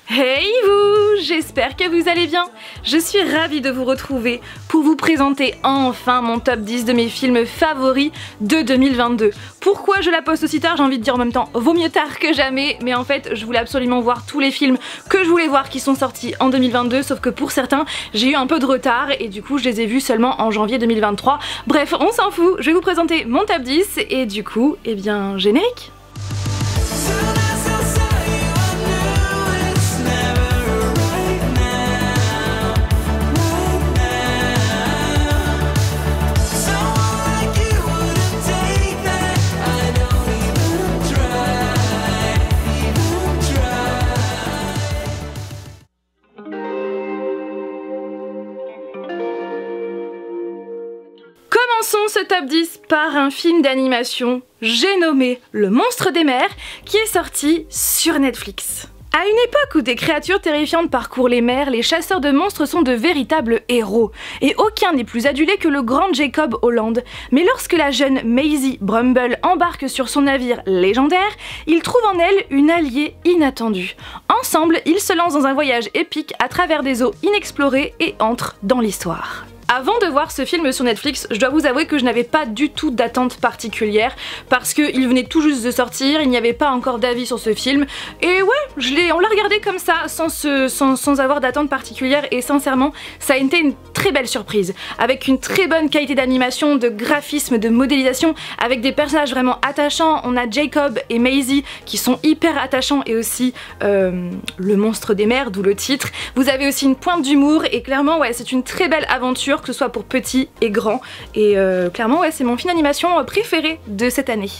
Hey vous, j'espère que vous allez bien. Je suis ravie de vous retrouver pour vous présenter enfin mon top 10 de mes films favoris de 2022. Pourquoi je la poste aussi tard? J'ai envie de dire en même temps, vaut mieux tard que jamais, mais en fait je voulais absolument voir tous les films que je voulais voir qui sont sortis en 2022, sauf que pour certains j'ai eu un peu de retard et du coup je les ai vus seulement en janvier 2023. Bref, on s'en fout, je vais vous présenter mon top 10 et du coup, eh bien, générique. Commençons ce top 10 par un film d'animation, j'ai nommé Le Monstre des Mers, qui est sorti sur Netflix. À une époque où des créatures terrifiantes parcourent les mers, les chasseurs de monstres sont de véritables héros. Et aucun n'est plus adulé que le grand Jacob Holland. Mais lorsque la jeune Maisie Brumble embarque sur son navire légendaire, il trouve en elle une alliée inattendue. Ensemble, ils se lancent dans un voyage épique à travers des eaux inexplorées et entrent dans l'histoire. Avant de voir ce film sur Netflix, je dois vous avouer que je n'avais pas du tout d'attente particulière parce qu'il venait tout juste de sortir, il n'y avait pas encore d'avis sur ce film et ouais, on l'a regardé comme ça sans avoir d'attente particulière et sincèrement ça a été une très belle surprise avec une très bonne qualité d'animation, de graphisme, de modélisation, avec des personnages vraiment attachants. On a Jacob et Maisie qui sont hyper attachants et aussi le monstre des mers, d'où le titre. Vous avez aussi une pointe d'humour et clairement ouais, c'est une très belle aventure, que ce soit pour petits et grands, et clairement ouais, c'est mon film d'animation préféré de cette année.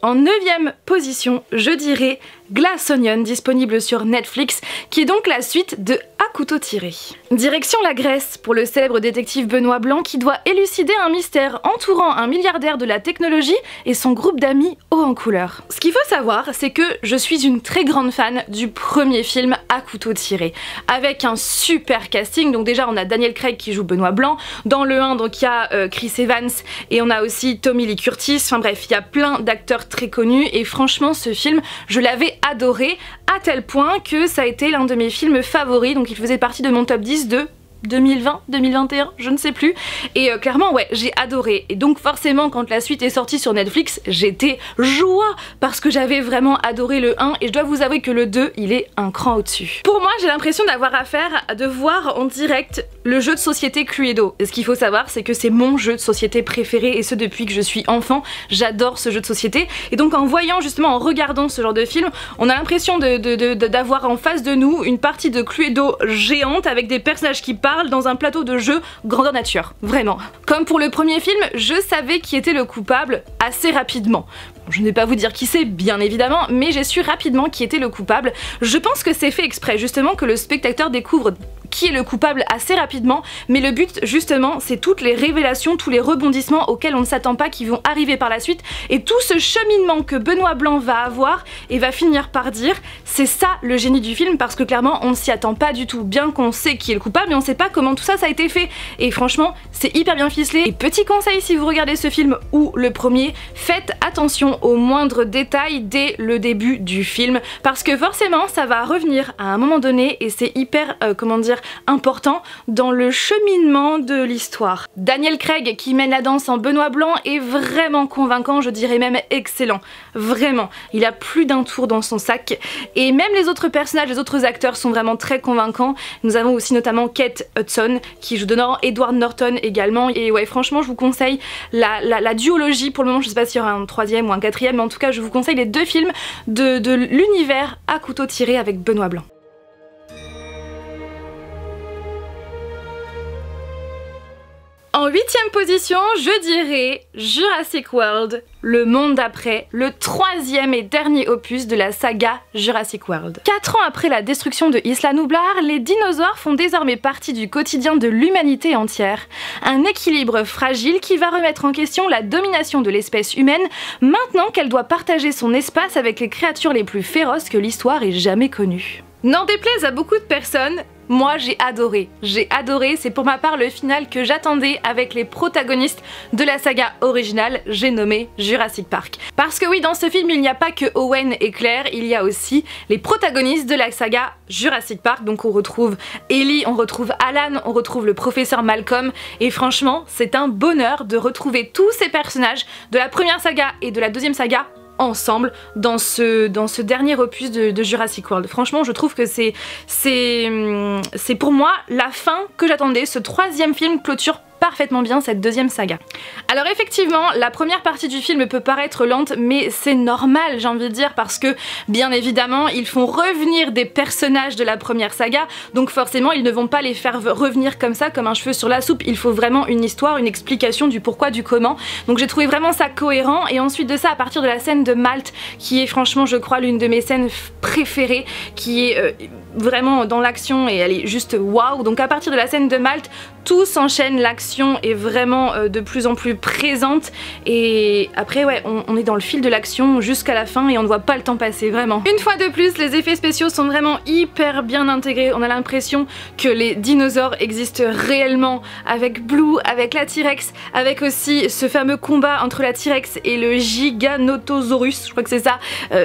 En 9e position, je dirais Glass Onion, disponible sur Netflix, qui est donc la suite de À couteau tiré. Direction la Grèce pour le célèbre détective Benoît Blanc qui doit élucider un mystère entourant un milliardaire de la technologie et son groupe d'amis haut en couleur. Ce qu'il faut savoir, c'est que je suis une très grande fan du premier film À couteau tiré, avec un super casting. Donc déjà on a Daniel Craig qui joue Benoît Blanc, dans le 1 donc il y a Chris Evans et on a aussi Tommy Lee Curtis, enfin bref il y a plein d'acteurs très connus et franchement ce film je l'avais adoré à tel point que ça a été l'un de mes films favoris, donc il faisait partie de mon top 10 de 2020, 2021, je ne sais plus. Et clairement ouais, j'ai adoré. Et donc forcément quand la suite est sortie sur Netflix, j'étais joie parce que j'avais vraiment adoré le 1 et je dois vous avouer que le 2, il est un cran au-dessus. Pour moi, j'ai l'impression d'avoir affaire à de voir en direct le jeu de société Cluedo. Et ce qu'il faut savoir, c'est que c'est mon jeu de société préféré et ce depuis que je suis enfant. J'adore ce jeu de société. Et donc en voyant justement, en regardant ce genre de film, on a l'impression d'avoir en face de nous une partie de Cluedo géante avec des personnages qui parlent dans un plateau de jeu grandeur nature, vraiment. Comme pour le premier film, je savais qui était le coupable assez rapidement. Je ne vais pas vous dire qui c'est, bien évidemment, mais j'ai su rapidement qui était le coupable. Je pense que c'est fait exprès, justement, que le spectateur découvre qui est le coupable assez rapidement, mais le but, justement, c'est toutes les révélations, tous les rebondissements auxquels on ne s'attend pas qui vont arriver par la suite, et tout ce cheminement que Benoît Blanc va avoir et va finir par dire, c'est ça le génie du film, parce que clairement, on ne s'y attend pas du tout, bien qu'on sait qui est le coupable, mais on sait pas comment tout ça a été fait, et franchement, c'est hyper bien ficelé. Et petit conseil, si vous regardez ce film ou le premier, faites attention aux moindres détails dès le début du film parce que forcément ça va revenir à un moment donné et c'est hyper comment dire important dans le cheminement de l'histoire. Daniel Craig qui mène la danse en Benoît Blanc est vraiment convaincant, je dirais même excellent, vraiment. Il a plus d'un tour dans son sac et même les autres personnages, les autres acteurs sont vraiment très convaincants. Nous avons aussi notamment Kate Hudson qui joue dedans, Edward Norton également et ouais franchement je vous conseille la duologie. Pour le moment je sais pas s'il y aura un troisième ou un quatrième, mais en tout cas je vous conseille les deux films de l'univers À couteau tiré avec Benoît Blanc. En 8e position, je dirais Jurassic World, le monde d'après, le 3e et dernier opus de la saga Jurassic World. 4 ans après la destruction de Isla Nublar, les dinosaures font désormais partie du quotidien de l'humanité entière. Un équilibre fragile qui va remettre en question la domination de l'espèce humaine maintenant qu'elle doit partager son espace avec les créatures les plus féroces que l'histoire ait jamais connues. N'en déplaise à beaucoup de personnes, moi j'ai adoré, c'est pour ma part le final que j'attendais avec les protagonistes de la saga originale, j'ai nommé Jurassic Park. Parce que oui, dans ce film il n'y a pas que Owen et Claire, il y a aussi les protagonistes de la saga Jurassic Park, donc on retrouve Ellie, on retrouve Alan, on retrouve le professeur Malcolm, et franchement c'est un bonheur de retrouver tous ces personnages de la première saga et de la deuxième saga ensemble dans ce dernier opus de Jurassic World. Franchement je trouve que c'est pour moi la fin que j'attendais. Ce troisième film clôture parfaitement bien cette deuxième saga. Alors effectivement, la première partie du film peut paraître lente, mais c'est normal, j'ai envie de dire, parce que bien évidemment, ils font revenir des personnages de la première saga, donc forcément, ils ne vont pas les faire revenir comme ça, comme un cheveu sur la soupe. Il faut vraiment une histoire, une explication du pourquoi, du comment. Donc j'ai trouvé vraiment ça cohérent, et ensuite de ça, à partir de la scène de Malte, qui est franchement, je crois, l'une de mes scènes préférées, qui est vraiment dans l'action, et elle est juste waouh. Donc à partir de la scène de Malte, tout s'enchaîne, l'action est vraiment de plus en plus présente, et après ouais, on est dans le fil de l'action jusqu'à la fin et on ne voit pas le temps passer, vraiment. Une fois de plus, les effets spéciaux sont vraiment hyper bien intégrés, on a l'impression que les dinosaures existent réellement, avec Blue, avec la T-Rex, avec aussi ce fameux combat entre la T-Rex et le Giganotosaurus, je crois que c'est ça,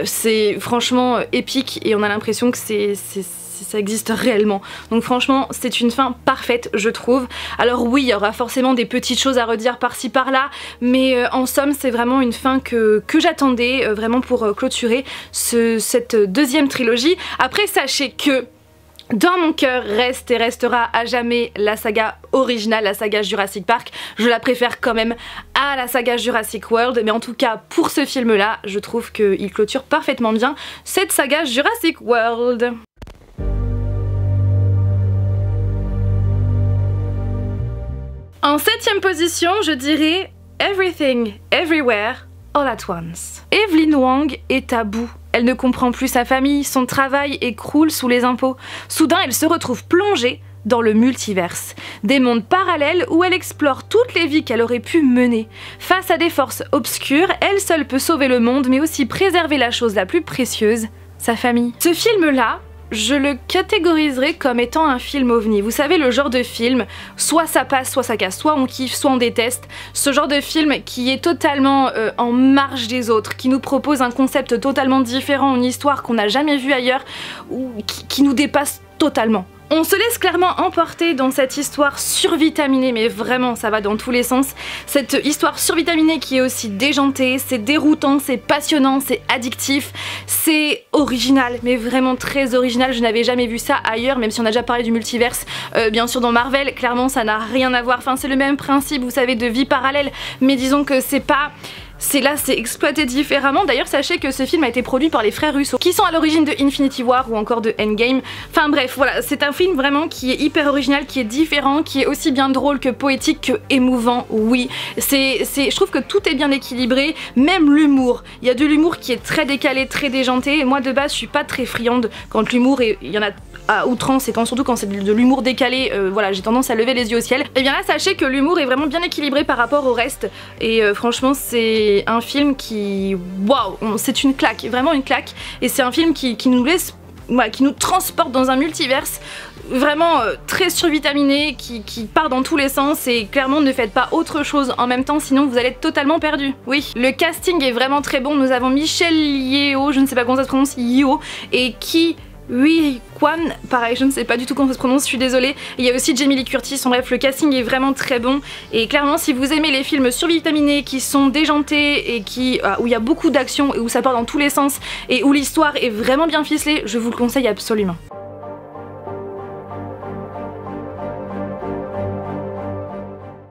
c'est franchement épique et on a l'impression que ça existe réellement. Donc franchement c'est une fin parfaite je trouve. Alors oui, il y aura forcément des petites choses à redire par-ci par-là, mais en somme c'est vraiment une fin que j'attendais vraiment pour clôturer cette deuxième trilogie. Après sachez que dans mon cœur reste et restera à jamais la saga originale, la saga Jurassic Park. Je la préfère quand même à la saga Jurassic World, mais en tout cas pour ce film là je trouve qu'il clôture parfaitement bien cette saga Jurassic World. En 7ème position, je dirais Everything, Everywhere, All at Once. Evelyn Wang est à bout. Elle ne comprend plus sa famille, son travail et croule sous les impôts. Soudain, elle se retrouve plongée dans le multiverse. Des mondes parallèles où elle explore toutes les vies qu'elle aurait pu mener. Face à des forces obscures, elle seule peut sauver le monde, mais aussi préserver la chose la plus précieuse, sa famille. Ce film-là, je le catégoriserais comme étant un film ovni. Vous savez, le genre de film, soit ça passe, soit ça casse, soit on kiffe, soit on déteste. Ce genre de film qui est totalement en marge des autres, qui nous propose un concept totalement différent, une histoire qu'on n'a jamais vue ailleurs, ou qui nous dépasse totalement. On se laisse clairement emporter dans cette histoire survitaminée, mais vraiment ça va dans tous les sens. Cette histoire survitaminée qui est aussi déjantée, c'est déroutant, c'est passionnant, c'est addictif, c'est original, mais vraiment très original. Je n'avais jamais vu ça ailleurs, même si on a déjà parlé du multiverse, bien sûr dans Marvel, clairement ça n'a rien à voir. Enfin c'est le même principe, vous savez, de vie parallèle, mais disons que c'est exploité différemment. D'ailleurs sachez que ce film a été produit par les frères Russo, qui sont à l'origine de Infinity War ou encore de Endgame. Enfin bref, voilà, c'est un film vraiment qui est hyper original, qui est différent, qui est aussi bien drôle que poétique que émouvant, oui. Je trouve que tout est bien équilibré, même l'humour. Il y a de l'humour qui est très décalé, très déjanté, et moi de base je suis pas très friande quand l'humour il y en a à outrance, et surtout quand c'est de l'humour décalé, voilà, j'ai tendance à lever les yeux au ciel. Et bien là sachez que l'humour est vraiment bien équilibré par rapport au reste, et franchement c'est un film qui... waouh, c'est une claque, vraiment une claque, et c'est un film qui nous laisse... ouais, qui nous transporte dans un multiverse vraiment très survitaminé, qui part dans tous les sens, et clairement ne faites pas autre chose en même temps sinon vous allez être totalement perdu. Oui, le casting est vraiment très bon. Nous avons Michelle Yeoh, je ne sais pas comment ça se prononce, Yeoh, et qui... oui, Kwan, pareil, je ne sais pas du tout comment ça se prononce, je suis désolée. Il y a aussi Jamie Lee Curtis, en bref, le casting est vraiment très bon. Et clairement, si vous aimez les films survitaminés, qui sont déjantés et où il y a beaucoup d'action et où ça part dans tous les sens et où l'histoire est vraiment bien ficelée, je vous le conseille absolument.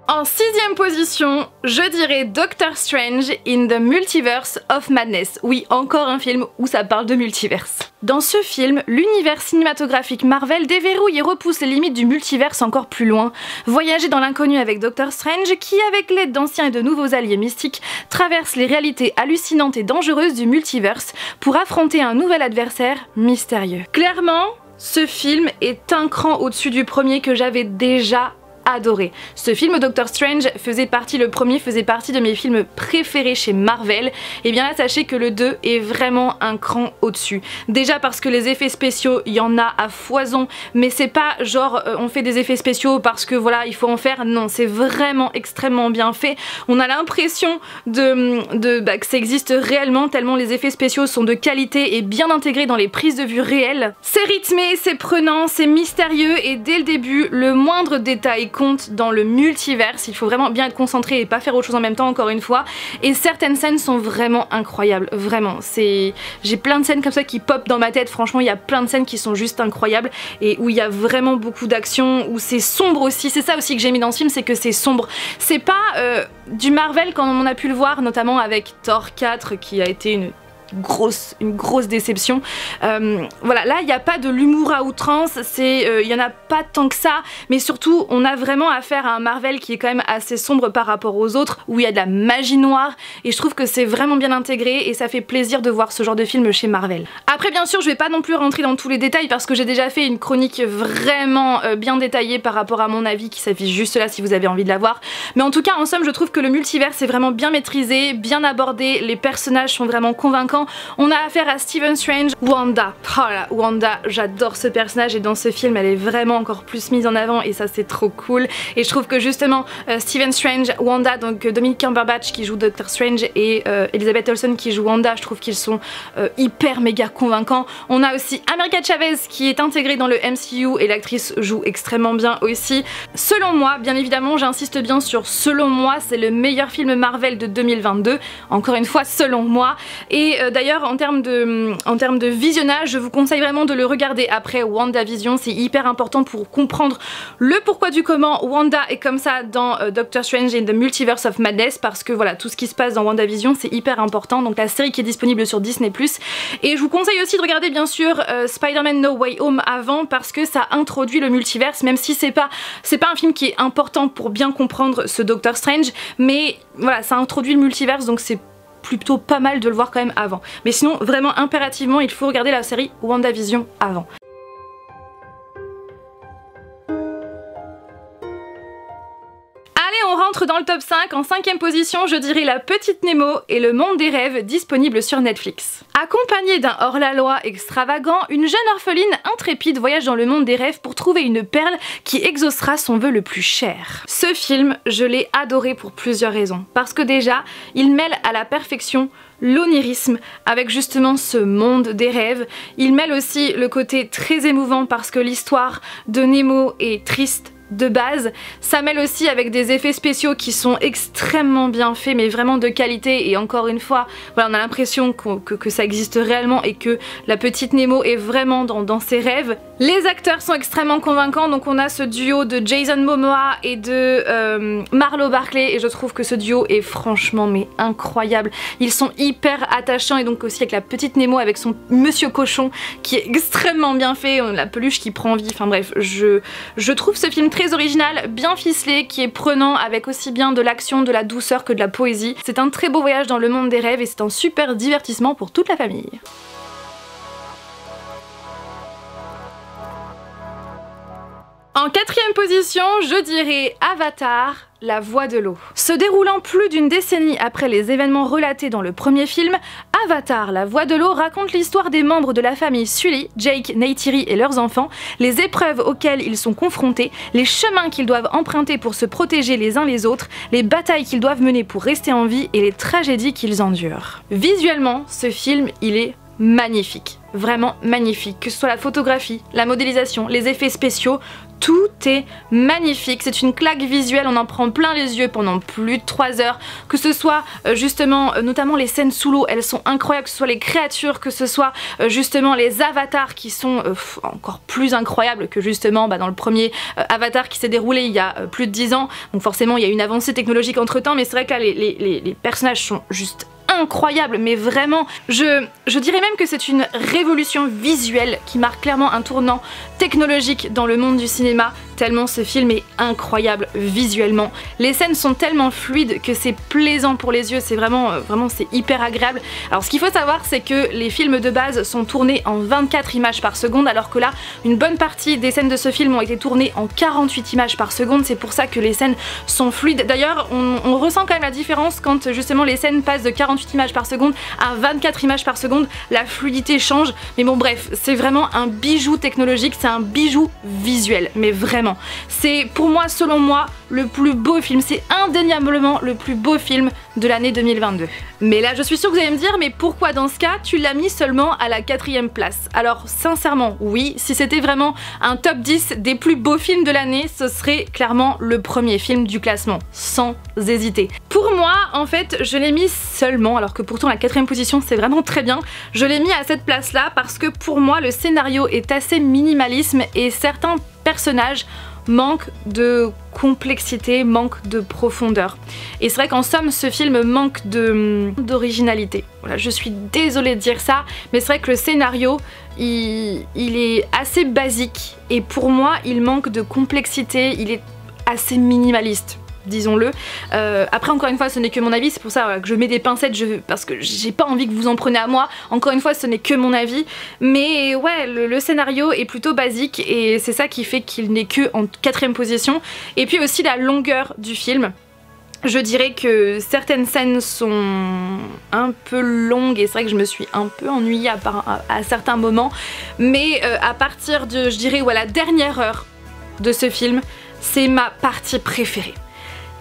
En 6ème position, je dirais Doctor Strange in the Multiverse of Madness. Oui, encore un film où ça parle de multiverse. Dans ce film, l'univers cinématographique Marvel déverrouille et repousse les limites du multiverse encore plus loin. Voyager dans l'inconnu avec Doctor Strange qui, avec l'aide d'anciens et de nouveaux alliés mystiques, traverse les réalités hallucinantes et dangereuses du multiverse pour affronter un nouvel adversaire mystérieux. Clairement, ce film est un cran au-dessus du premier que j'avais déjà adoré. Ce film Doctor Strange le premier faisait partie de mes films préférés chez Marvel. Et bien là sachez que le 2 est vraiment un cran au-dessus. Déjà parce que les effets spéciaux, il y en a à foison, mais c'est pas genre on fait des effets spéciaux parce que voilà il faut en faire, non, c'est vraiment extrêmement bien fait. On a l'impression que ça existe réellement tellement les effets spéciaux sont de qualité et bien intégrés dans les prises de vue réelles. C'est rythmé, c'est prenant, c'est mystérieux et dès le début, le moindre détail compte dans le multiverse. Il faut vraiment bien être concentré et pas faire autre chose en même temps, encore une fois. Et certaines scènes sont vraiment incroyables, vraiment. J'ai plein de scènes comme ça qui pop dans ma tête, franchement il y a plein de scènes qui sont juste incroyables et où il y a vraiment beaucoup d'action, où c'est sombre aussi. C'est ça aussi que j'ai mis dans ce film, c'est que c'est sombre. C'est pas du Marvel comme on a pu le voir, notamment avec Thor 4 qui a été une grosse déception. Voilà, là il n'y a pas de l'humour à outrance, il y en a pas tant que ça, mais surtout on a vraiment affaire à un Marvel qui est quand même assez sombre par rapport aux autres, où il y a de la magie noire, et je trouve que c'est vraiment bien intégré et ça fait plaisir de voir ce genre de film chez Marvel. Après bien sûr je vais pas non plus rentrer dans tous les détails parce que j'ai déjà fait une chronique vraiment bien détaillée par rapport à mon avis qui s'affiche juste là si vous avez envie de la voir, mais en tout cas en somme je trouve que le multivers est vraiment bien maîtrisé, bien abordé, les personnages sont vraiment convaincants. On a affaire à Stephen Strange, Wanda. Oh là, Wanda, j'adore ce personnage et dans ce film elle est vraiment encore plus mise en avant et ça c'est trop cool. Et je trouve que justement Stephen Strange, Wanda, donc Dominic Cumberbatch qui joue Doctor Strange et Elizabeth Olsen qui joue Wanda, je trouve qu'ils sont hyper méga convaincants. On a aussi America Chavez qui est intégrée dans le MCU et l'actrice joue extrêmement bien aussi. Selon moi, bien évidemment j'insiste bien sur selon moi, c'est le meilleur film Marvel de 2022, encore une fois selon moi. Et d'ailleurs en termes de visionnage, je vous conseille vraiment de le regarder après WandaVision, c'est hyper important pour comprendre le pourquoi du comment Wanda est comme ça dans Doctor Strange in the Multiverse of Madness, parce que voilà tout ce qui se passe dans WandaVision c'est hyper important, donc la série qui est disponible sur Disney+. Et je vous conseille aussi de regarder bien sûr Spider-Man No Way Home avant parce que ça introduit le multiverse, même si c'est pas un film qui est important pour bien comprendre ce Doctor Strange, mais voilà ça introduit le multiverse donc c'est plutôt pas mal de le voir quand même avant. Mais sinon vraiment impérativement il faut regarder la série WandaVision avant. On rentre dans le top 5, en 5ème position je dirais La Petite Nemo et Le Monde des Rêves, disponible sur Netflix. Accompagnée d'un hors-la-loi extravagant, une jeune orpheline intrépide voyage dans le monde des rêves pour trouver une perle qui exaucera son vœu le plus cher. Ce film, je l'ai adoré pour plusieurs raisons. Parce que déjà, il mêle à la perfection l'onirisme avec justement ce monde des rêves. Il mêle aussi le côté très émouvant parce que l'histoire de Nemo est triste de base. Ça mêle aussi avec des effets spéciaux qui sont extrêmement bien faits mais vraiment de qualité et encore une fois voilà, on a l'impression que ça existe réellement et que la petite Nemo est vraiment dans ses rêves. Les acteurs sont extrêmement convaincants, donc on a ce duo de Jason Momoa et de Marlo Barkley et je trouve que ce duo est franchement mais incroyable. Ils sont hyper attachants et donc aussi avec la petite Nemo avec son monsieur cochon qui est extrêmement bien fait, on a la peluche qui prend vie, enfin bref je trouve ce film très original, bien ficelé, qui est prenant avec aussi bien de l'action, de la douceur que de la poésie. C'est un très beau voyage dans le monde des rêves et c'est un super divertissement pour toute la famille. En 4ème position, je dirais Avatar, La Voix de l'eau. Se déroulant plus d'une décennie après les événements relatés dans le premier film, Avatar, La Voix de l'eau raconte l'histoire des membres de la famille Sully, Jake, Neytiri et leurs enfants, les épreuves auxquelles ils sont confrontés, les chemins qu'ils doivent emprunter pour se protéger les uns les autres, les batailles qu'ils doivent mener pour rester en vie et les tragédies qu'ils endurent. Visuellement, ce film, il est magnifique, vraiment magnifique, que ce soit la photographie, la modélisation, les effets spéciaux, tout est magnifique, c'est une claque visuelle, on en prend plein les yeux pendant plus de 3 heures, que ce soit justement, notamment les scènes sous l'eau, elles sont incroyables, que ce soit les créatures, que ce soit justement les avatars qui sont encore plus incroyables que justement dans le premier Avatar qui s'est déroulé il y a plus de 10 ans, donc forcément il y a une avancée technologique entre temps, mais c'est vrai que là les personnages sont juste incroyable, mais vraiment je dirais même que c'est une révolution visuelle qui marque clairement un tournant technologique dans le monde du cinéma. tellement ce film est incroyable visuellement. Les scènes sont tellement fluides que c'est plaisant pour les yeux, c'est vraiment c'est hyper agréable. Alors ce qu'il faut savoir, c'est que les films de base sont tournés en 24 images par seconde, alors que là, une bonne partie des scènes de ce film ont été tournées en 48 images par seconde, c'est pour ça que les scènes sont fluides. D'ailleurs, on ressent quand même la différence quand justement les scènes passent de 48 images par seconde à 24 images par seconde, la fluidité change, mais bon bref, c'est vraiment un bijou technologique, c'est un bijou visuel, mais vraiment. C'est pour moi, selon moi, le plus beau film, c'est indéniablement le plus beau film de l'année 2022. Mais là je suis sûre que vous allez me dire, mais pourquoi dans ce cas tu l'as mis seulement à la 4e place? Alors sincèrement oui, si c'était vraiment un top 10 des plus beaux films de l'année, ce serait clairement le premier film du classement, sans hésiter. Pour moi en fait je l'ai mis seulement, alors que pourtant la 4e position c'est vraiment très bien, je l'ai mis à cette place là parce que pour moi le scénario est assez minimalisme et certains personnages manque de complexité, manque de profondeur. Et c'est vrai qu'en somme, ce film manque d'originalité. Voilà, je suis désolée de dire ça, mais c'est vrai que le scénario, il est assez basique. Et pour moi, il manque de complexité, il est assez minimaliste, disons-le. Après encore une fois ce n'est que mon avis, c'est pour ça que je mets des pincettes parce que j'ai pas envie que vous en preniez à moi, encore une fois ce n'est que mon avis, mais ouais le scénario est plutôt basique et c'est ça qui fait qu'il n'est que en 4e position. Et puis aussi la longueur du film. Je dirais que certaines scènes sont un peu longues et c'est vrai que je me suis un peu ennuyée à certains moments, mais à partir de, je dirais, la dernière heure de ce film, c'est ma partie préférée.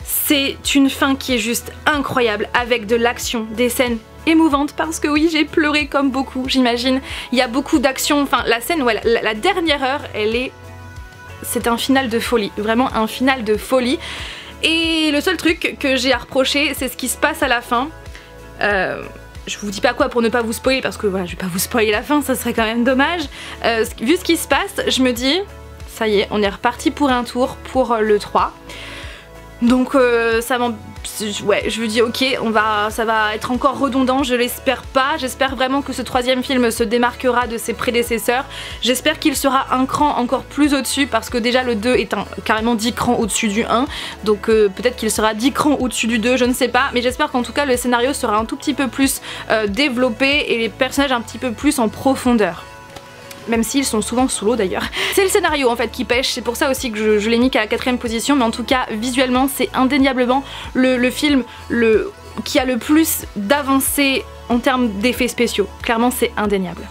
C'est une fin qui est juste incroyable, avec de l'action, des scènes émouvantes, parce que oui, j'ai pleuré comme beaucoup, j'imagine. Il y a beaucoup d'action, enfin la scène, la dernière heure, c'est un final de folie, vraiment un final de folie. Et le seul truc que j'ai à reprocher, c'est ce qui se passe à la fin. Je vous dis pas quoi pour ne pas vous spoiler, parce que voilà, je vais pas vous spoiler la fin, ça serait quand même dommage. Vu ce qui se passe, je me dis, ça y est, on est reparti pour un tour pour le 3. Donc ça ouais, je me dis ok, ça va être encore redondant, je l'espère pas. J'espère vraiment que ce 3e film se démarquera de ses prédécesseurs. J'espère qu'il sera un cran encore plus au-dessus, parce que déjà le 2 est carrément 10 crans au-dessus du 1. Donc peut-être qu'il sera 10 crans au-dessus du 2, je ne sais pas. Mais j'espère qu'en tout cas le scénario sera un tout petit peu plus développé et les personnages un petit peu plus en profondeur. Même s'ils sont souvent sous l'eau d'ailleurs. C'est le scénario en fait qui pêche, c'est pour ça aussi que je l'ai mis qu'à la 4e position, mais en tout cas visuellement c'est indéniablement le film qui a le plus d'avancées en termes d'effets spéciaux. Clairement c'est indéniable.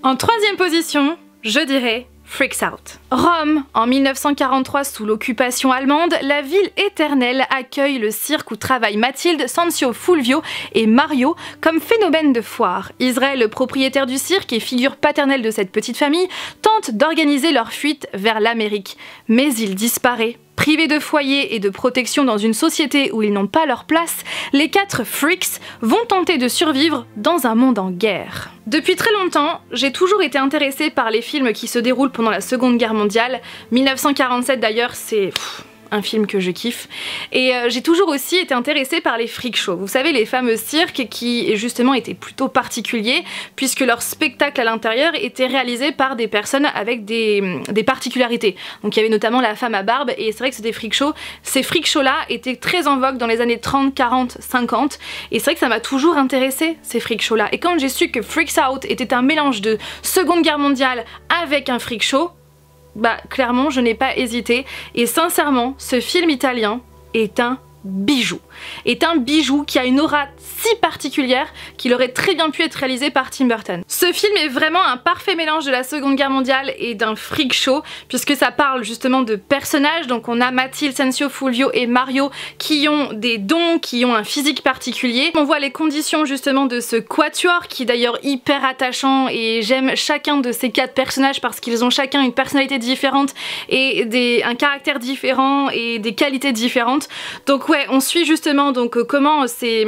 En 3e position, je dirais Freaks Out. Rome, en 1943 sous l'occupation allemande, la ville éternelle accueille le cirque où travaillent Mathilde, Sancio, Fulvio et Mario comme phénomène de foire. Israël, le propriétaire du cirque et figure paternelle de cette petite famille, tente d'organiser leur fuite vers l'Amérique. Mais il disparaît. Privés de foyer et de protection dans une société où ils n'ont pas leur place, les 4 freaks vont tenter de survivre dans un monde en guerre. Depuis très longtemps, j'ai toujours été intéressée par les films qui se déroulent pendant la Seconde Guerre mondiale. 1947 d'ailleurs, c'est un film que je kiffe. Et j'ai toujours aussi été intéressée par les freak shows. Vous savez, les fameux cirques qui justement étaient plutôt particuliers puisque leur spectacle à l'intérieur était réalisé par des personnes avec des particularités. Donc il y avait notamment la femme à barbe et c'est vrai que c'est des freak shows. Ces freak shows là étaient très en vogue dans les années 30, 40, 50 et c'est vrai que ça m'a toujours intéressée ces freak shows là. Et quand j'ai su que Freaks Out était un mélange de Seconde Guerre mondiale avec un freak show, bah clairement je n'ai pas hésité et sincèrement ce film italien est un bijou. Est un bijou qui a une aura si particulière qu'il aurait très bien pu être réalisé par Tim Burton. Ce film est vraiment un parfait mélange de la Seconde Guerre mondiale et d'un freak show puisque ça parle justement de personnages. Donc on a Mathilde, Sancio, Fulvio et Mario qui ont des dons, qui ont un physique particulier. On voit les conditions justement de ce quatuor qui est d'ailleurs hyper attachant et j'aime chacun de ces 4 personnages parce qu'ils ont chacun une personnalité différente et un caractère différent et des qualités différentes. Donc ouais, on suit justement donc comment ces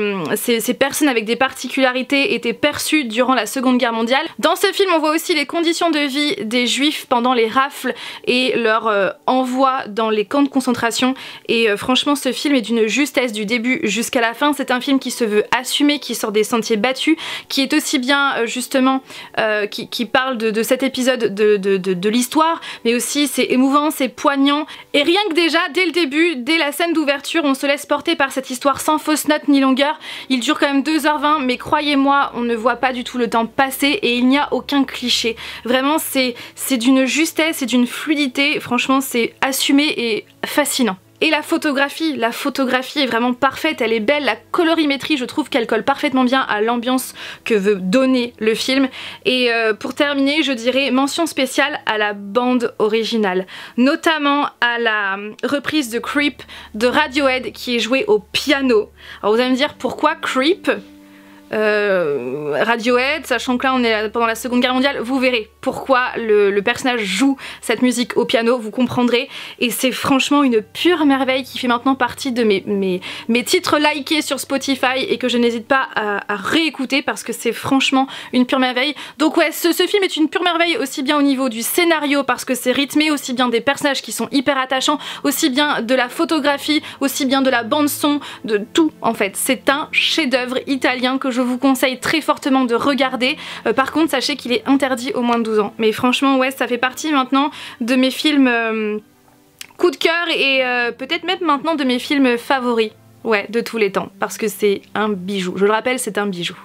personnes avec des particularités étaient perçues durant la Seconde Guerre mondiale. Dans ce film, on voit aussi les conditions de vie des juifs pendant les rafles et leur envoi dans les camps de concentration. Et franchement, ce film est d'une justesse du début jusqu'à la fin. C'est un film qui se veut assumé, qui sort des sentiers battus, qui est aussi bien justement qui parle de cet épisode de l'histoire, mais aussi c'est émouvant, c'est poignant. Et rien que déjà, dès le début, dès la scène d'ouverture, on se laisse porter par cette histoire sans fausse note ni longueur. Il dure quand même 2h20, mais croyez-moi, on ne voit pas du tout le temps passer et il n'y a aucun cliché. Vraiment, c'est d'une justesse et d'une fluidité, franchement c'est assumé et fascinant. Et la photographie est vraiment parfaite, elle est belle, la colorimétrie je trouve qu'elle colle parfaitement bien à l'ambiance que veut donner le film. Et pour terminer, je dirais mention spéciale à la bande originale, notamment à la reprise de Creep de Radiohead qui est jouée au piano. Alors vous allez me dire pourquoi Creep ? Radiohead, sachant que là on est pendant la Seconde Guerre mondiale, vous verrez pourquoi le personnage joue cette musique au piano, vous comprendrez, et c'est franchement une pure merveille qui fait maintenant partie de mes titres likés sur Spotify et que je n'hésite pas à réécouter parce que c'est franchement une pure merveille. Donc ouais, ce film est une pure merveille aussi bien au niveau du scénario parce que c'est rythmé, aussi bien des personnages qui sont hyper attachants, aussi bien de la photographie, aussi bien de la bande son, de tout en fait. C'est un chef-d'œuvre italien que je vous conseille très fortement de regarder. Par contre, sachez qu'il est interdit aux moins de 12 ans. Mais franchement, ouais, ça fait partie maintenant de mes films coup de cœur et peut-être même maintenant de mes films favoris. Ouais, de tous les temps. Parce que c'est un bijou. Je le rappelle, c'est un bijou.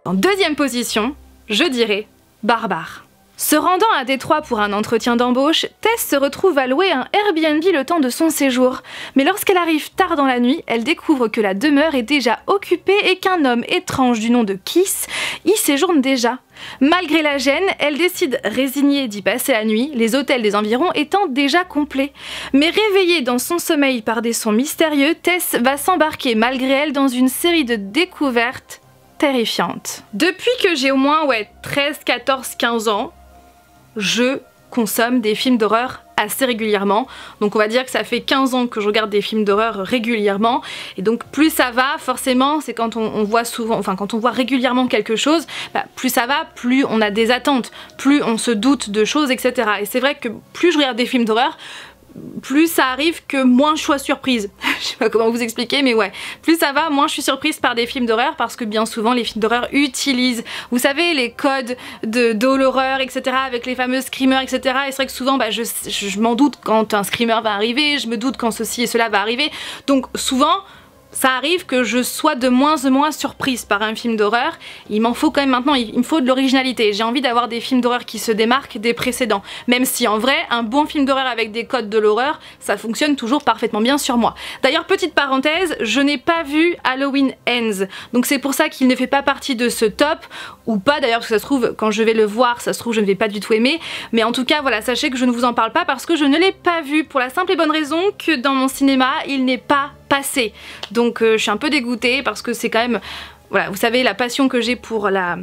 En deuxième position, je dirais Barbare. Se rendant à Détroit pour un entretien d'embauche, Tess se retrouve à louer un Airbnb le temps de son séjour. Mais lorsqu'elle arrive tard dans la nuit, elle découvre que la demeure est déjà occupée et qu'un homme étrange du nom de Keith y séjourne déjà. Malgré la gêne, elle décide résignée d'y passer la nuit, les hôtels des environs étant déjà complets. Mais réveillée dans son sommeil par des sons mystérieux, Tess va s'embarquer malgré elle dans une série de découvertes terrifiantes. Depuis que j'ai au moins 13, 14, 15 ans, je consomme des films d'horreur assez régulièrement. Donc on va dire que ça fait 15 ans que je regarde des films d'horreur régulièrement. Et donc plus ça va, forcément, c'est quand on voit souvent, enfin quand on voit régulièrement quelque chose, plus ça va, plus on a des attentes, plus on se doute de choses, etc. Et c'est vrai que plus je regarde des films d'horreur, plus ça arrive que moins je sois surprise. Je sais pas comment vous expliquer, mais ouais, plus ça va, moins je suis surprise par des films d'horreur parce que bien souvent les films d'horreur utilisent, vous savez, les codes de l'horreur, etc. avec les fameux screamers, etc. Et c'est vrai que souvent je m'en doute quand un screamer va arriver, je me doute quand ceci et cela va arriver. Donc souvent ça arrive que je sois de moins en moins surprise par un film d'horreur. Il m'en faut quand même maintenant, il me faut de l'originalité. J'ai envie d'avoir des films d'horreur qui se démarquent des précédents. Même si en vrai, un bon film d'horreur avec des codes de l'horreur, ça fonctionne toujours parfaitement bien sur moi. D'ailleurs, petite parenthèse, je n'ai pas vu Halloween Ends. Donc c'est pour ça qu'il ne fait pas partie de ce top. Ou pas d'ailleurs, parce que ça se trouve, quand je vais le voir, ça se trouve je ne vais pas du tout aimer. Mais en tout cas, voilà, sachez que je ne vous en parle pas parce que je ne l'ai pas vu. Pour la simple et bonne raison que dans mon cinéma, il n'est pas passé. Donc je suis un peu dégoûtée parce que c'est quand même, voilà, vous savez la passion que j'ai pour la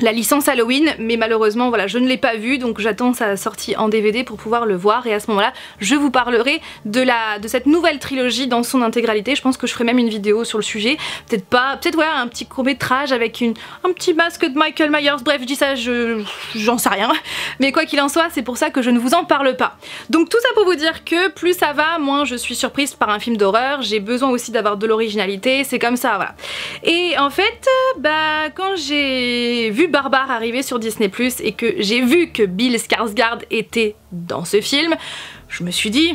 licence Halloween, mais malheureusement voilà, je ne l'ai pas vu, donc j'attends sa sortie en DVD pour pouvoir le voir et à ce moment-là je vous parlerai de cette nouvelle trilogie dans son intégralité. Je pense que je ferai même une vidéo sur le sujet, peut-être pas, peut-être ouais, un petit court-métrage avec un petit masque de Michael Myers, bref je dis ça, j'en sais rien, mais quoi qu'il en soit c'est pour ça que je ne vous en parle pas. Donc tout ça pour vous dire que plus ça va, moins je suis surprise par un film d'horreur, j'ai besoin aussi d'avoir de l'originalité, c'est comme ça, voilà. Et en fait, quand j'ai vu Barbare arrivé sur Disney+ et que j'ai vu que Bill Skarsgård était dans ce film, je me suis dit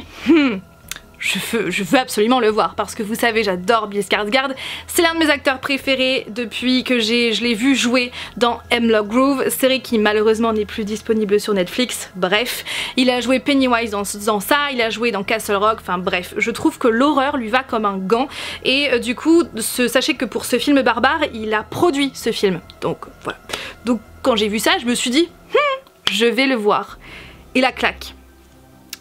je veux absolument le voir parce que vous savez j'adore Bill Skarsgård, c'est l'un de mes acteurs préférés depuis que je l'ai vu jouer dans Hemlock Grove, série qui malheureusement n'est plus disponible sur Netflix. Bref, il a joué Pennywise dans ça, il a joué dans Castle Rock, enfin bref, je trouve que l'horreur lui va comme un gant et du coup sachez que pour ce film Barbare il a produit ce film, donc voilà. Donc quand j'ai vu ça je me suis dit je vais le voir, et la claque.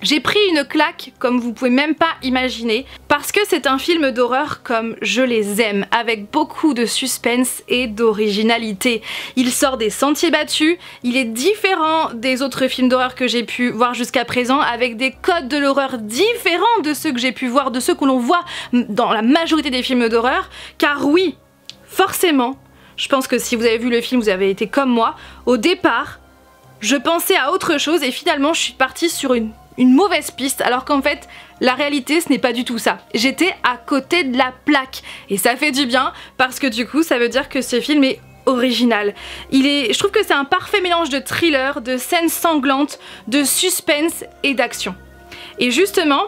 J'ai pris une claque comme vous pouvez même pas imaginer parce que c'est un film d'horreur comme je les aime, avec beaucoup de suspense et d'originalité. Il sort des sentiers battus, il est différent des autres films d'horreur que j'ai pu voir jusqu'à présent, avec des codes de l'horreur différents de ceux que j'ai pu voir, de ceux que l'on voit dans la majorité des films d'horreur, car oui, forcément, je pense que si vous avez vu le film, vous avez été comme moi, au départ, je pensais à autre chose et finalement je suis partie sur une mauvaise piste, alors qu'en fait la réalité ce n'est pas du tout ça. J'étais à côté de la plaque et ça fait du bien parce que du coup ça veut dire que ce film est original. Je trouve que c'est un parfait mélange de thriller, de scènes sanglantes, de suspense et d'action. Et justement,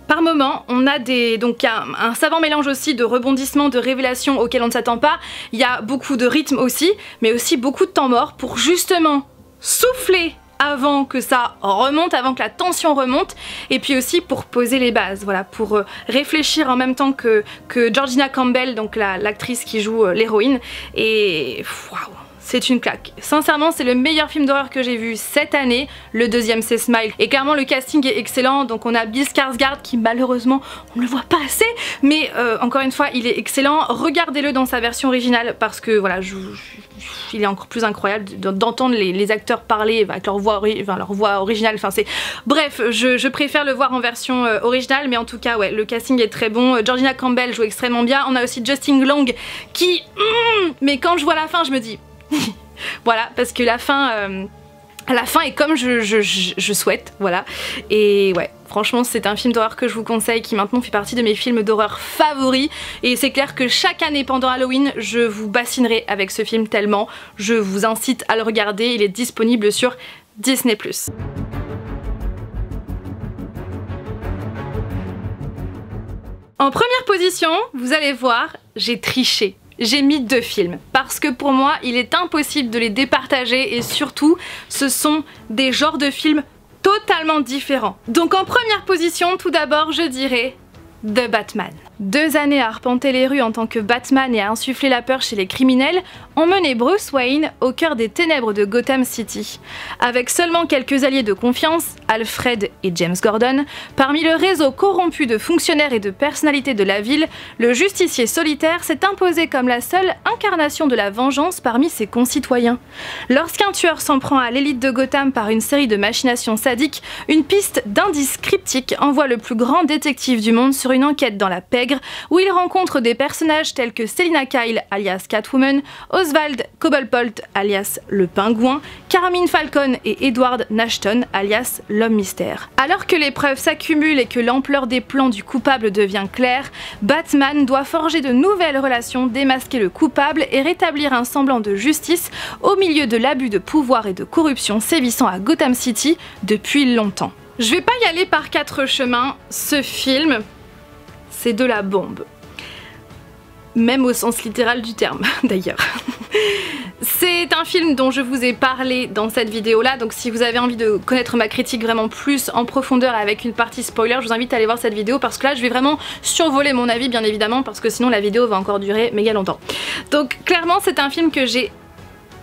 par moments, on a donc un savant mélange aussi de rebondissements, de révélations auxquelles on ne s'attend pas. Il y a beaucoup de rythme aussi, mais aussi beaucoup de temps mort pour justement souffler avant que ça remonte, avant que la tension remonte, et puis aussi pour poser les bases, voilà, pour réfléchir en même temps que Georgina Campbell, donc l'actrice qui joue l'héroïne, et waouh, c'est une claque. Sincèrement, c'est le meilleur film d'horreur que j'ai vu cette année. Le deuxième, c'est Smile. Et clairement, le casting est excellent. Donc on a Bill Skarsgård qui malheureusement, on ne le voit pas assez. Mais encore une fois, il est excellent. Regardez-le dans sa version originale parce que voilà, il est encore plus incroyable d'entendre les acteurs parler avec leur voix originale. Enfin, bref, je préfère le voir en version originale. Mais en tout cas, ouais, le casting est très bon. Georgina Campbell joue extrêmement bien. On a aussi Justin Long qui... mais quand je vois la fin, je me dis... voilà, parce que la fin est comme je souhaite, voilà. Et ouais, franchement c'est un film d'horreur que je vous conseille, qui maintenant fait partie de mes films d'horreur favoris. Et c'est clair que chaque année pendant Halloween, je vous bassinerai avec ce film tellement. Je vous incite à le regarder, il est disponible sur Disney+. En première position, vous allez voir, j'ai triché. J'ai mis 2 films parce que pour moi il est impossible de les départager et surtout ce sont des genres de films totalement différents. Donc en première position, tout d'abord je dirais The Batman. 2 années à arpenter les rues en tant que Batman et à insuffler la peur chez les criminels ont mené Bruce Wayne au cœur des ténèbres de Gotham City. Avec seulement quelques alliés de confiance, Alfred et James Gordon, parmi le réseau corrompu de fonctionnaires et de personnalités de la ville, le justicier solitaire s'est imposé comme la seule incarnation de la vengeance parmi ses concitoyens. Lorsqu'un tueur s'en prend à l'élite de Gotham par une série de machinations sadiques, une piste d'indices cryptiques envoie le plus grand détective du monde sur une enquête dans la pègre où il rencontre des personnages tels que Selina Kyle alias Catwoman, Oswald Cobblepot alias le Pingouin, Carmine Falcon et Edward Nashton alias l'Homme Mystère. Alors que les preuves s'accumulent et que l'ampleur des plans du coupable devient claire, Batman doit forger de nouvelles relations, démasquer le coupable et rétablir un semblant de justice au milieu de l'abus de pouvoir et de corruption sévissant à Gotham City depuis longtemps. Je vais pas y aller par 4 chemins, ce film, c'est de la bombe. Même au sens littéral du terme, d'ailleurs. C'est un film dont je vous ai parlé dans cette vidéo là, donc si vous avez envie de connaître ma critique vraiment plus en profondeur avec une partie spoiler, je vous invite à aller voir cette vidéo parce que là je vais vraiment survoler mon avis bien évidemment parce que sinon la vidéo va encore durer méga longtemps. Donc clairement c'est un film que j'ai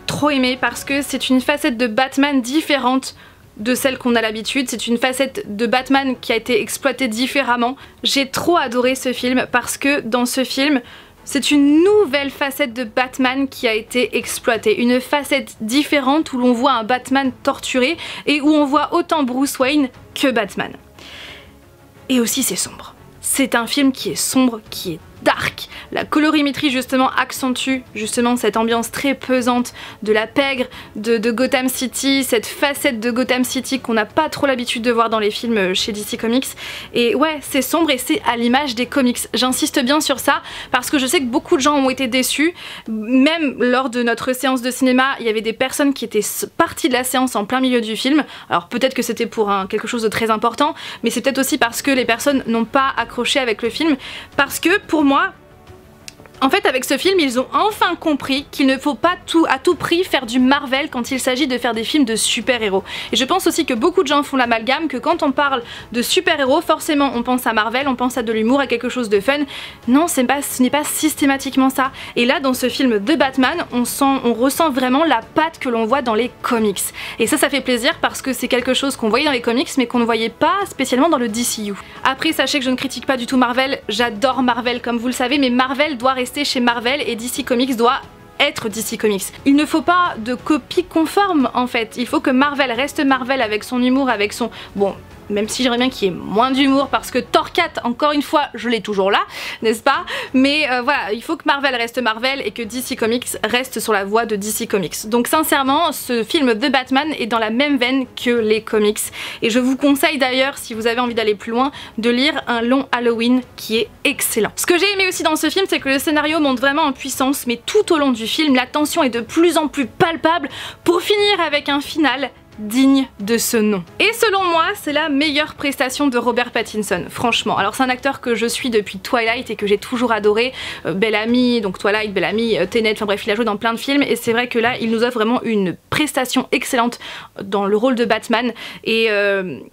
trop aimé parce que c'est une facette de Batman différente de celle qu'on a l'habitude, c'est une facette de Batman qui a été exploitée différemment. J'ai trop adoré ce film parce que dans ce film, c'est une nouvelle facette de Batman qui a été exploitée, une facette différente où l'on voit un Batman torturé et où on voit autant Bruce Wayne que Batman. Et aussi c'est sombre. C'est un film qui est sombre, qui est dark. La colorimétrie justement accentue justement cette ambiance très pesante de la pègre, de Gotham City, cette facette de Gotham City qu'on n'a pas trop l'habitude de voir dans les films chez DC Comics. Et ouais, c'est sombre et c'est à l'image des comics. J'insiste bien sur ça parce que je sais que beaucoup de gens ont été déçus. Même lors de notre séance de cinéma, il y avait des personnes qui étaient parties de la séance en plein milieu du film. Alors peut-être que c'était pour quelque chose de très important, mais c'est peut-être aussi parce que les personnes n'ont pas accroché avec le film. Parce que pour moi, En fait, avec ce film, ils ont enfin compris qu'il ne faut pas à tout prix faire du Marvel quand il s'agit de faire des films de super-héros. Et je pense aussi que beaucoup de gens font l'amalgame que quand on parle de super-héros, forcément on pense à Marvel, on pense à de l'humour, à quelque chose de fun. Non, ce n'est pas systématiquement ça. Et là, dans ce film de Batman, on ressent vraiment la patte que l'on voit dans les comics. Et ça fait plaisir parce que c'est quelque chose qu'on voyait dans les comics, mais qu'on ne voyait pas spécialement dans le DCU. Après, sachez que je ne critique pas du tout Marvel, j'adore Marvel comme vous le savez, mais Marvel doit rester chez Marvel et DC Comics doit être DC Comics. Il ne faut pas de copie conforme en fait, il faut que Marvel reste Marvel avec son humour, avec son... Bon, même si j'aimerais bien qu'il y ait moins d'humour parce que Thor 4, encore une fois, je l'ai toujours là, n'est-ce pas? Mais voilà, il faut que Marvel reste Marvel et que DC Comics reste sur la voie de DC Comics. Donc sincèrement, ce film The Batman est dans la même veine que les comics. Et je vous conseille d'ailleurs, si vous avez envie d'aller plus loin, de lire Un long Halloween qui est excellent. Ce que j'ai aimé aussi dans ce film, c'est que le scénario monte vraiment en puissance, mais tout au long du film, la tension est de plus en plus palpable pour finir avec un final digne de ce nom. Et selon moi, c'est la meilleure prestation de Robert Pattinson, franchement. Alors c'est un acteur que je suis depuis Twilight et que j'ai toujours adoré, Bellamy, donc Twilight, Bellamy, Tenet, enfin bref, il a joué dans plein de films et c'est vrai que là, il nous offre vraiment une prestation excellente dans le rôle de Batman et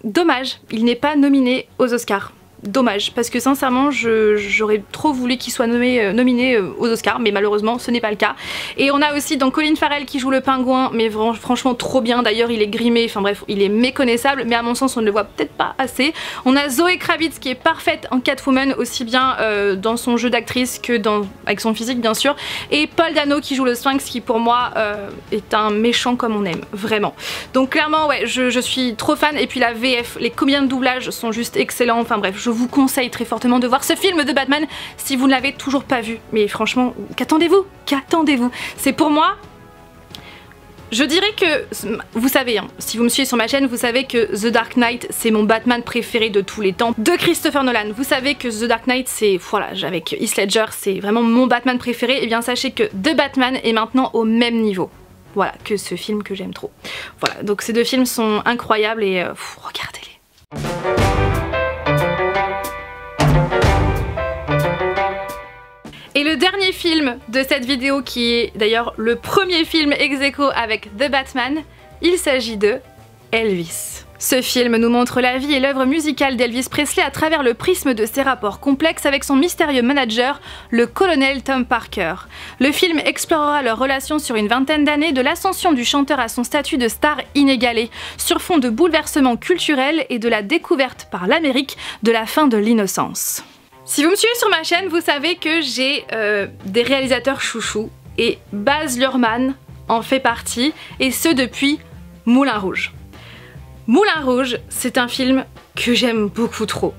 dommage, il n'est pas nominé aux Oscars. Dommage, parce que sincèrement j'aurais trop voulu qu'il soit nominé aux Oscars, mais malheureusement ce n'est pas le cas. Et on a aussi donc Colin Farrell qui joue le pingouin, mais franchement trop bien, d'ailleurs il est grimé, enfin bref il est méconnaissable, mais à mon sens on ne le voit peut-être pas assez. On a Zoe Kravitz qui est parfaite en Catwoman, aussi bien dans son jeu d'actrice que avec son physique bien sûr, et Paul Dano qui joue le Sphinx qui pour moi est un méchant comme on aime, vraiment. Donc clairement ouais, je suis trop fan, et puis la VF, les comédiens de doublage sont juste excellents, enfin bref, je vous conseille très fortement de voir ce film de Batman si vous ne l'avez toujours pas vu. Mais franchement, qu'attendez-vous? Qu'attendez-vous? C'est pour moi... Je dirais que, vous savez, hein, si vous me suivez sur ma chaîne, vous savez que The Dark Knight c'est mon Batman préféré de tous les temps, de Christopher Nolan. Vous savez que The Dark Knight c'est, voilà, avec Heath Ledger, c'est vraiment mon Batman préféré. Et bien sachez que The Batman est maintenant au même niveau, voilà, que ce film que j'aime trop. Voilà, donc ces deux films sont incroyables et regardez-les. Et le dernier film de cette vidéo, qui est d'ailleurs le premier film ex aequo avec The Batman, il s'agit de Elvis. Ce film nous montre la vie et l'œuvre musicale d'Elvis Presley à travers le prisme de ses rapports complexes avec son mystérieux manager, le colonel Tom Parker. Le film explorera leur relation sur une vingtaine d'années, de l'ascension du chanteur à son statut de star inégalé, sur fond de bouleversements culturels et de la découverte par l'Amérique de la fin de l'innocence. Si vous me suivez sur ma chaîne, vous savez que j'ai des réalisateurs chouchous et Baz Luhrmann en fait partie, et ce depuis Moulin Rouge. Moulin Rouge, c'est un film que j'aime beaucoup trop.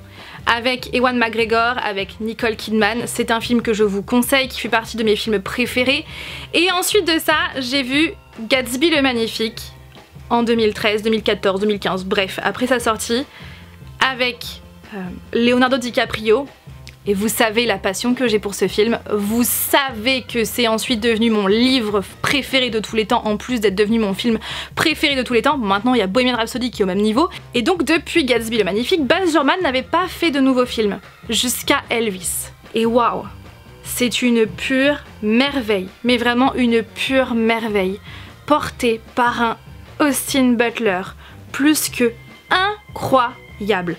Avec Ewan McGregor, avec Nicole Kidman, c'est un film que je vous conseille, qui fait partie de mes films préférés. Et ensuite de ça, j'ai vu Gatsby le Magnifique en 2013, 2014, 2015, bref, après sa sortie, avec Leonardo DiCaprio. Et vous savez la passion que j'ai pour ce film, vous savez que c'est ensuite devenu mon livre préféré de tous les temps, en plus d'être devenu mon film préféré de tous les temps. Bon, maintenant il y a Bohemian Rhapsody qui est au même niveau. Et donc depuis Gatsby le Magnifique, Baz Luhrmann n'avait pas fait de nouveaux films, jusqu'à Elvis. Et waouh, c'est une pure merveille, mais vraiment une pure merveille, portée par un Austin Butler, plus que incroyable.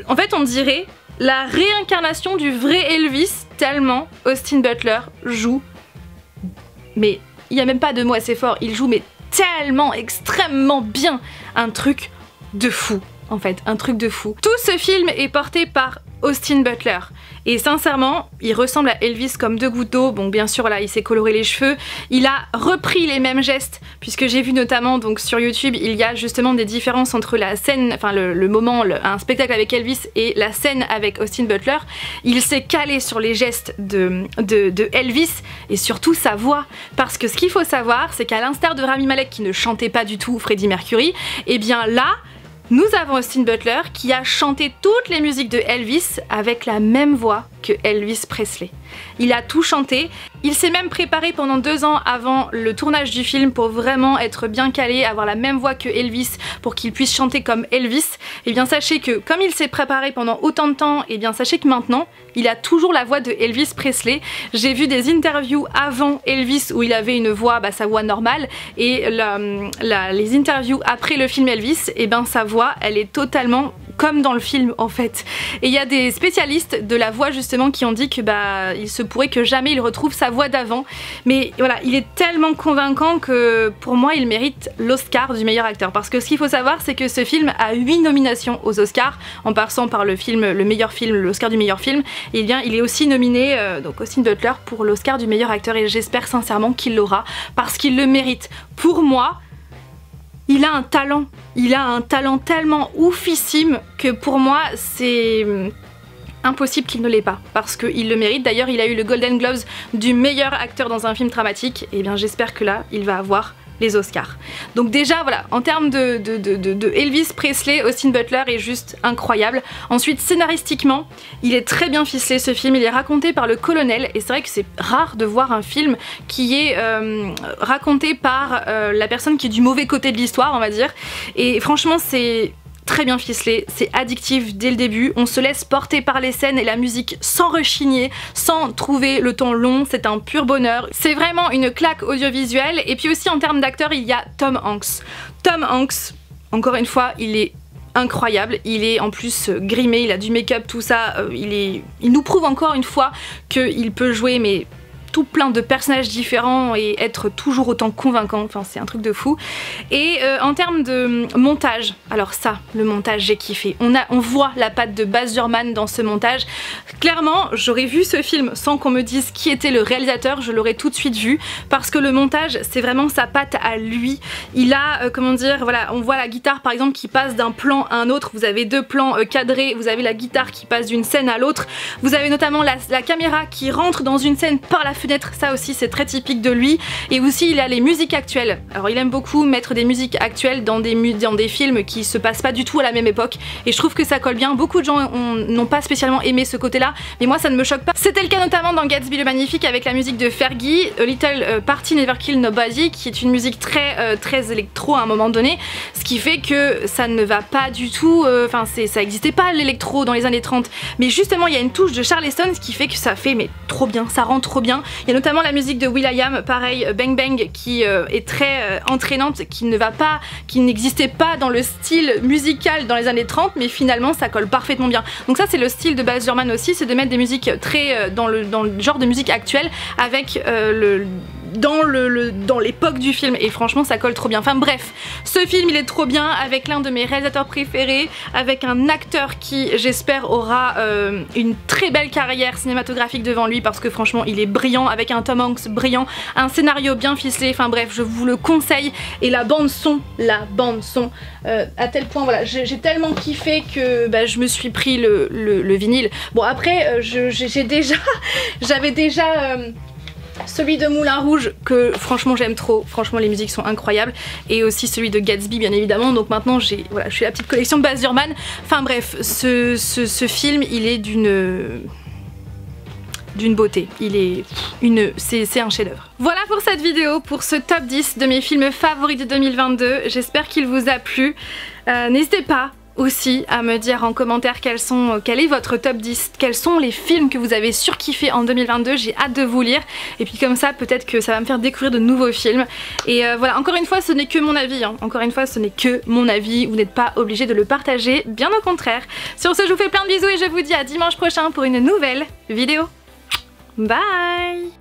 En fait on dirait la réincarnation du vrai Elvis, tellement Austin Butler joue, mais il n'y a même pas de mots assez forts, il joue mais tellement extrêmement bien, un truc de fou en fait, un truc de fou. Tout ce film est porté par Austin Butler et sincèrement il ressemble à Elvis comme deux gouttes d'eau. Bon bien sûr là il s'est coloré les cheveux, il a repris les mêmes gestes, puisque j'ai vu notamment donc sur YouTube il y a justement des différences entre la scène, enfin le moment, un spectacle avec Elvis et la scène avec Austin Butler. Il s'est calé sur les gestes de Elvis et surtout sa voix, parce que ce qu'il faut savoir c'est qu'à l'instar de Rami Malek qui ne chantait pas du tout Freddie Mercury, et bien là nous avons Austin Butler qui a chanté toutes les musiques de Elvis avec la même voix que Elvis Presley. Il a tout chanté, il s'est même préparé pendant 2 ans avant le tournage du film pour vraiment être bien calé, avoir la même voix que Elvis, pour qu'il puisse chanter comme Elvis, et bien sachez que comme il s'est préparé pendant autant de temps, et bien sachez que maintenant il a toujours la voix de Elvis Presley. J'ai vu des interviews avant Elvis où il avait une voix, sa voix normale, et les interviews après le film Elvis, et bien sa voix elle est totalement comme dans le film en fait. Et il y a des spécialistes de la voix justement qui ont dit que il se pourrait que jamais il retrouve sa voix d'avant, mais voilà, il est tellement convaincant que pour moi il mérite l'Oscar du meilleur acteur, parce que ce qu'il faut savoir c'est que ce film a 8 nominations aux Oscars, en passant par le meilleur film, l'Oscar du meilleur film, et bien il est aussi nominé donc Austin Butler pour l'Oscar du meilleur acteur, et j'espère sincèrement qu'il l'aura parce qu'il le mérite. Pour moi, il a un talent tellement oufissime que pour moi c'est impossible qu'il ne l'ait pas, parce qu'il le mérite. D'ailleurs il a eu le Golden Globes du meilleur acteur dans un film dramatique, et bien j'espère que là il va avoir les Oscars. Donc déjà voilà, en termes de Elvis Presley, Austin Butler est juste incroyable. Ensuite scénaristiquement, il est très bien ficelé ce film, il est raconté par le colonel, et c'est vrai que c'est rare de voir un film qui est raconté par la personne qui est du mauvais côté de l'histoire, on va dire, et franchement c'est très bien ficelé, c'est addictif dès le début, on se laisse porter par les scènes et la musique sans rechigner, sans trouver le temps long, c'est un pur bonheur. C'est vraiment une claque audiovisuelle. Et puis aussi en termes d'acteurs, il y a Tom Hanks. Tom Hanks, encore une fois, il est incroyable, il est en plus grimé, il a du make-up, tout ça, il nous prouve encore une fois qu'il peut jouer mais tout plein de personnages différents et être toujours autant convaincant, enfin c'est un truc de fou. Et en termes de montage, alors ça, le montage j'ai kiffé, on voit la patte de Baz Luhrmann dans ce montage. Clairement j'aurais vu ce film sans qu'on me dise qui était le réalisateur, je l'aurais tout de suite vu, parce que le montage c'est vraiment sa patte à lui. Il a, comment dire, voilà, on voit la guitare par exemple qui passe d'un plan à un autre, vous avez deux plans cadrés, vous avez la guitare qui passe d'une scène à l'autre, vous avez notamment la caméra qui rentre dans une scène par la fenêtre, ça aussi c'est très typique de lui. Et aussi il a les musiques actuelles, alors il aime beaucoup mettre des musiques actuelles dans des films qui se passent pas du tout à la même époque, et je trouve que ça colle bien. Beaucoup de gens n'ont pas spécialement aimé ce côté là, mais moi ça ne me choque pas. C'était le cas notamment dans Gatsby le Magnifique avec la musique de Fergie, A Little Party Never Kill Nobody, qui est une musique très électro à un moment donné, ce qui fait que ça ne va pas du tout, enfin ça existait pas l'électro dans les années 30, mais justement il y a une touche de Charleston, ce qui fait que ça fait mais trop bien, ça rend trop bien. Il y a notamment la musique de will.i.am, pareil, Bang Bang, qui est très entraînante, qui n'existait pas dans le style musical dans les années 30, mais finalement ça colle parfaitement bien. Donc ça c'est le style de Baz Luhrmann aussi, c'est de mettre des musiques très dans le genre de musique actuelle avec dans l'époque du film, et franchement ça colle trop bien. Enfin bref, ce film il est trop bien, avec l'un de mes réalisateurs préférés, avec un acteur qui j'espère aura une très belle carrière cinématographique devant lui, parce que franchement il est brillant, avec un Tom Hanks brillant, un scénario bien ficelé, enfin bref je vous le conseille. Et la bande son à tel point, voilà, j'ai tellement kiffé que je me suis pris le vinyle. Bon après j'avais déjà celui de Moulin Rouge que franchement j'aime trop, franchement les musiques sont incroyables, et aussi celui de Gatsby bien évidemment, donc maintenant je suis la petite collection Baz Luhrmann. Enfin bref, ce film il est d'une beauté, c'est un chef-d'œuvre. Voilà pour cette vidéo, pour ce top 10 de mes films favoris de 2022, j'espère qu'il vous a plu. N'hésitez pas aussi à me dire en commentaire quel est votre top 10, quels sont les films que vous avez surkiffé en 2022, j'ai hâte de vous lire, et puis comme ça peut-être que ça va me faire découvrir de nouveaux films. Et voilà, encore une fois ce n'est que mon avis, hein. Encore une fois ce n'est que mon avis, vous n'êtes pas obligé de le partager, bien au contraire. Sur ce je vous fais plein de bisous et je vous dis à dimanche prochain pour une nouvelle vidéo. Bye!